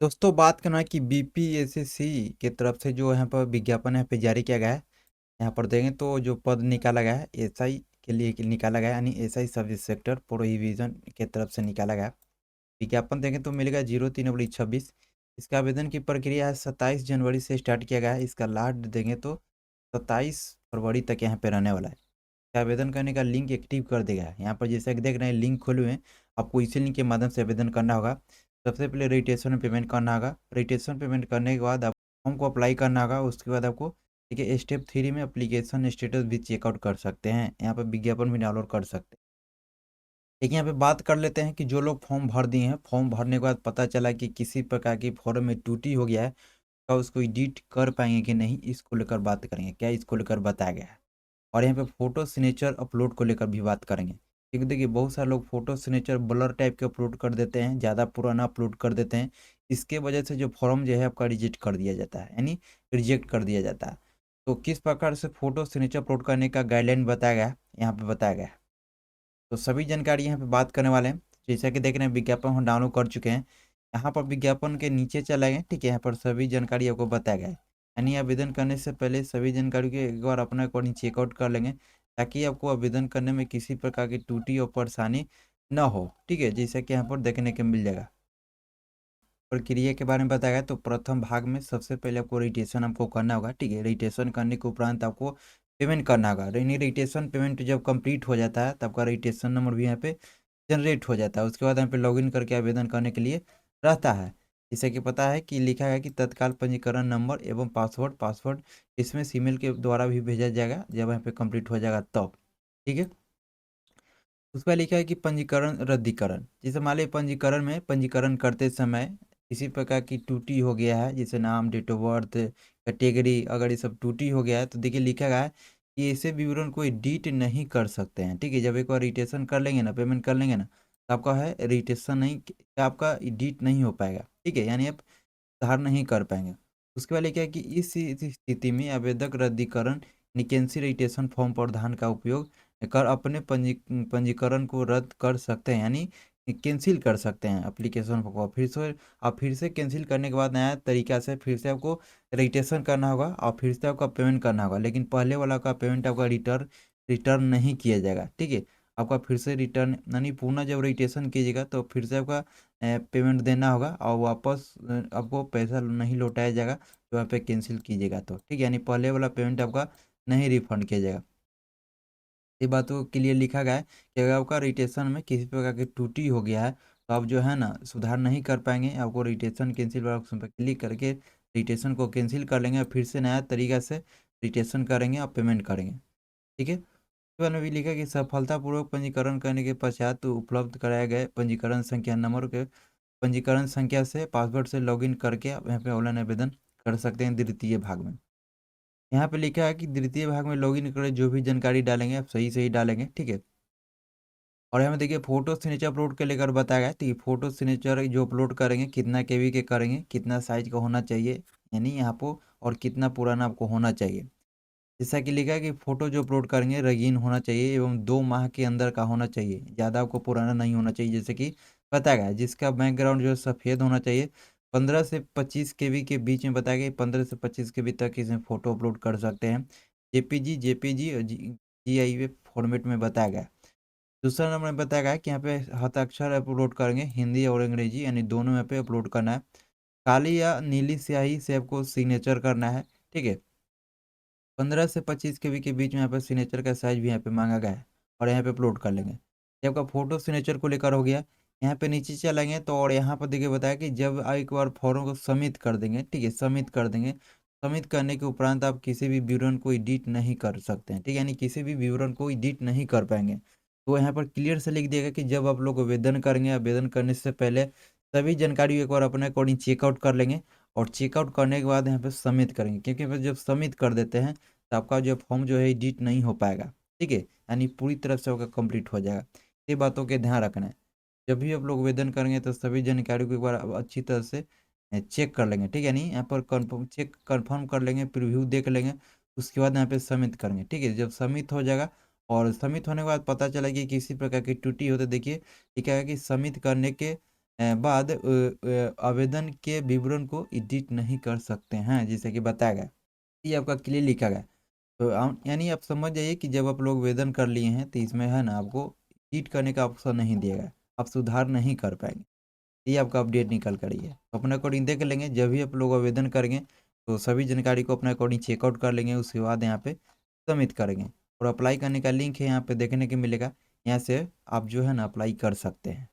दोस्तों बात करना है कि बीपीएससी की तरफ से जो यहाँ पर विज्ञापन यहाँ पे जारी किया गया है। यहाँ पर देखें तो जो पद निकाला गया है एसआई के लिए निकाला गया है, यानी एसआई सब इंस्पेक्टर प्रोहिबिजन के तरफ से निकाला गया है। विज्ञापन देखें तो मिलेगा 03/26। इसका आवेदन की प्रक्रिया है 27 जनवरी से स्टार्ट किया गया है। इसका लास्ट देंगे तो 27 फरवरी तक यहाँ पे रहने वाला है। आवेदन करने का लिंक एक्टिव कर देगा। यहाँ पर जैसा कि देख रहे हैं लिंक खोले हुए हैं, आपको इसी लिंक के माध्यम से आवेदन करना होगा। सबसे पहले रजिस्ट्रेशन पेमेंट करना होगा। रजिस्ट्रेशन पेमेंट करने के बाद आप फॉर्म को अप्लाई करना होगा। उसके बाद आपको ठीक है स्टेप 3 में अप्लीकेशन स्टेटस भी चेकआउट कर सकते हैं। यहाँ पर विज्ञापन भी डाउनलोड कर सकते हैं। लेकिन यहाँ पे बात कर लेते हैं कि जो लोग फॉर्म भर दिए हैं, फॉर्म भरने के बाद पता चला कि किसी प्रकार की फॉर्म में त्रुटि हो गया है, तो उसको एडिट कर पाएंगे कि नहीं, इसको लेकर बात करेंगे। क्या इसको लेकर बताया गया है। और यहाँ पे फोटो सिग्नेचर अपलोड को लेकर भी बात करेंगे, क्योंकि देखिए बहुत सारे लोग फोटो सिग्नेचर ब्लर टाइप के अपलोड कर देते हैं, ज़्यादा पुराना अपलोड कर देते हैं। इसके वजह से जो फॉर्म जो है आपका रिजेक्ट कर दिया जाता है, यानी रिजेक्ट कर दिया जाता है। तो किस प्रकार से फोटो सिग्नेचर अपलोड करने का गाइडलाइन बताया गया है, यहाँ पे बताया गया है। तो सभी जानकारी यहाँ पे बात करने वाले हैं। जैसा कि देख रहे हैं विज्ञापन हम डाउनलोड कर चुके हैं। यहाँ पर विज्ञापन के नीचे चले गए, ठीक है, यहाँ पर सभी जानकारी आपको बताया गया है। यानी आवेदन करने से पहले सभी जानकारी को एक बार अपने अकॉर्डिंग चेकआउट कर लेंगे, ताकि आपको आवेदन करने में किसी प्रकार की त्रुटि और परेशानी ना हो। ठीक है, जैसा कि यहाँ पर देखने को मिल जाएगा। प्रक्रिया के बारे में बताया गया, तो प्रथम भाग में सबसे पहले आपको रजिस्ट्रेशन आपको करना होगा। ठीक है, रजिस्ट्रेशन करने के उपरांत आपको पेमेंट करना होगा। यानी रजिस्ट्रेशन पेमेंट जब कंप्लीट हो जाता है, तब आपका रजिस्ट्रेशन नंबर भी यहाँ पे जनरेट हो जाता है। उसके बाद यहाँ पे लॉगिन करके आवेदन करने के लिए रहता है। जैसे कि पता है कि लिखा है कि तत्काल पंजीकरण नंबर एवं पासवर्ड पासवर्ड इसमें ईमेल के द्वारा भी भेजा जाएगा, जब यहाँ पे कंप्लीट हो जाएगा तब। ठीक है, उस पर लिखा है कि पंजीकरण रद्दीकरण। जैसे मान लीजिए पंजीकरण में पंजीकरण करते समय किसी प्रकार की त्रुटि हो गया है, जैसे नाम, डेट ऑफ बर्थ, कैटेगरी, अगर ये सब त्रुटि हो गया है तो देखिए लिखा गया है कि ऐसे विवरण को एडिट नहीं कर सकते हैं। ठीक है, जब एक बार रजिस्ट्रेशन कर लेंगे ना, पेमेंट कर लेंगे ना, तो आपका है रजिस्ट्रेशन नहीं, आपका एडिट नहीं हो पाएगा। ठीक है, यानी आप सुधार नहीं कर पाएंगे। उसके बाद लिखा है कि इस स्थिति में आवेदक रद्दीकरण निकेंसी रजिस्ट्रेशन फॉर्म प्रावधान का उपयोग कर अपने पंजीकरण को रद्द कर सकते हैं, यानी कैंसिल कर सकते हैं एप्लीकेशन को। फिर से कैंसिल करने के बाद नया तरीका से फिर से आपको रजिस्ट्रेशन करना होगा और फिर से आपका पेमेंट करना होगा। लेकिन पहले वाला का पेमेंट आपका रिटर्न नहीं किया जाएगा। ठीक है, आपका फिर से रिटर्न, यानी पुनः जब रजिस्ट्रेशन कीजिएगा तो फिर से आपका पेमेंट देना होगा और वापस आपको पैसा नहीं लौटाया जाएगा जो यहाँ पे कैंसिल कीजिएगा तो। ठीक है, यानी पहले वाला पेमेंट आपका नहीं रिफंड किया जाएगा। ये बातों के लिए लिखा गया है कि अगर आपका रजिस्ट्रेशन में किसी प्रकार की त्रुटि हो गया है, तो आप जो है ना सुधार नहीं कर पाएंगे। आपको रजिस्ट्रेशन कैंसिल वाला ऑप्शन पर क्लिक करके रजिस्ट्रेशन को कैंसिल कर लेंगे और फिर से नया तरीका से रजिस्ट्रेशन करेंगे और पेमेंट करेंगे। ठीक है, उसके बाद में भी लिखा कि सफलतापूर्वक पंजीकरण करने के पश्चात तो उपलब्ध कराए गए पंजीकरण संख्या नंबर के पंजीकरण संख्या से पासवर्ड से लॉगिन करके आप यहाँ पे ऑनलाइन आवेदन कर सकते हैं द्वितीय भाग में। यहाँ पे लिखा है कि द्वितीय भाग में लॉगिन करें, जो भी जानकारी डालेंगे आप सही सही डालेंगे। ठीक है, और यहाँ में देखिए फोटो सिग्नेचर अपलोड के लेकर बताया गया है। तो ये फोटो सिग्नेचर जो अपलोड करेंगे कितना केबी के करेंगे, कितना साइज का होना चाहिए, यानी यहाँ पर, और कितना पुराना आपको होना चाहिए। जैसा कि लिखा है कि फोटो जो अपलोड करेंगे रंगीन होना चाहिए एवं 2 माह के अंदर का होना चाहिए, ज़्यादा आपको पुराना नहीं होना चाहिए। जैसे कि बताया गया है जिसका बैकग्राउंड जो है सफ़ेद होना चाहिए। 15 से 25 केबी के बीच में बताया गया, 15 से 25 केबी तक इसमें फ़ोटो अपलोड कर सकते हैं। जेपीजी और GIF फॉर्मेट में बताया गया है। दूसरा नंबर में बताया गया है कि यहाँ पे हस्ताक्षर अपलोड करेंगे, हिंदी और अंग्रेजी यानी दोनों में पे अपलोड करना है। काली या नीली स्याही से आपको सिग्नेचर करना है। ठीक है, 15 से 25 केबी के बीच में यहाँ पर सिग्नेचर का साइज भी यहाँ पे मांगा गया है और यहाँ पे अपलोड कर लेंगे। ये आपका फोटो सिग्नेचर को लेकर हो गया। यहाँ पे नीचे चलेंगे तो और यहाँ पर देखिए बताया कि जब आप एक बार फॉर्म को सबमिट कर देंगे, ठीक है, सबमिट कर देंगे, सबमिट करने के उपरांत आप किसी भी विवरण को एडिट नहीं कर सकते हैं। ठीक है, यानी किसी भी विवरण को एडिट नहीं कर पाएंगे। तो यहाँ पर क्लियर से लिख दिएगा कि जब आप लोग आवेदन करेंगे, आवेदन करने से पहले सभी जानकारी एक बार अपने अकॉर्डिंग चेकआउट कर लेंगे और चेकआउट करने के बाद यहाँ पे सबमिट करेंगे, क्योंकि फिर जब सबमिट कर देते हैं तो आपका जो फॉर्म जो है एडिट नहीं हो पाएगा। ठीक है, यानी पूरी तरह से होगा कंप्लीट हो जाएगा। ये बातों के ध्यान रखना है। जब भी आप लोग आवेदन करेंगे तो सभी जानकारी को एक बार अच्छी तरह से चेक कर लेंगे। ठीक है, यानी यहाँ पर कंफर्म कर लेंगे, प्रीव्यू देख लेंगे, उसके बाद यहाँ पे सबमिट करेंगे। ठीक है, जब सबमिट हो जाएगा और सबमिट होने के बाद पता चला कि किसी प्रकार की त्रुटि हो तो देखिए ठीक है कि सबमिट करने के बाद आवेदन के विवरण को एडिट नहीं कर सकते हैं, जैसे कि बताया गया। ये आपका क्लियर लिखा गया। तो यानी आप समझ जाइए कि जब आप लोग आवेदन कर लिए हैं तो इसमें है ना आपको एडिट करने का ऑप्शन नहीं दिया गया, आप सुधार नहीं कर पाएंगे। ये आपका अपडेट निकल कर ही है। तो अपने अकॉर्डिंग देख लेंगे, जब भी आप लोग आवेदन करेंगे तो सभी जानकारी को अपने अकॉर्डिंग चेकआउट कर लेंगे, उसके बाद यहाँ पे सबमिट करेंगे। और अप्लाई करने का लिंक है यहाँ पे देखने को मिलेगा, यहाँ से आप जो है ना अप्लाई कर सकते हैं।